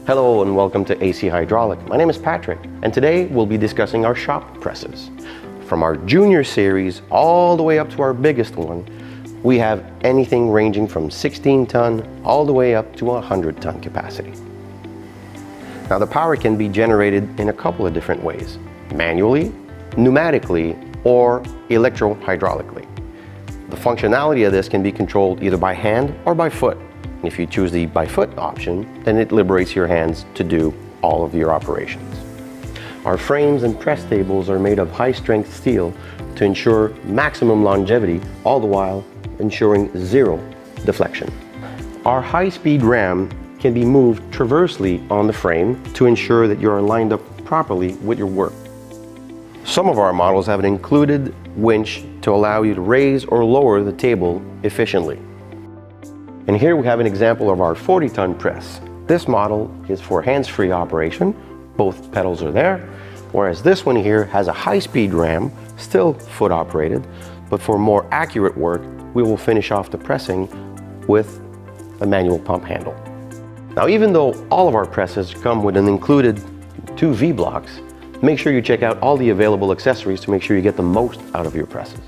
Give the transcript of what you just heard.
Hello and welcome to AC Hydraulic. My name is Patrick and today we'll be discussing our shop presses. From our junior series all the way up to our biggest one, we have anything ranging from 16 ton all the way up to 100 ton capacity. Now the power can be generated in a couple of different ways: manually, pneumatically, or electro-hydraulically. The functionality of this can be controlled either by hand or by foot. If you choose the by foot option, then it liberates your hands to do all of your operations. Our frames and press tables are made of high strength steel to ensure maximum longevity, all the while ensuring zero deflection. Our high speed ram can be moved traversely on the frame to ensure that you are lined up properly with your work. Some of our models have an included winch to allow you to raise or lower the table efficiently. And here we have an example of our 40-ton press. This model is for hands-free operation. Both pedals are there, whereas this one here has a high-speed ram, still foot-operated, but for more accurate work, we will finish off the pressing with a manual pump handle. Now, even though all of our presses come with an included 2 V-blocks, make sure you check out all the available accessories to make sure you get the most out of your presses.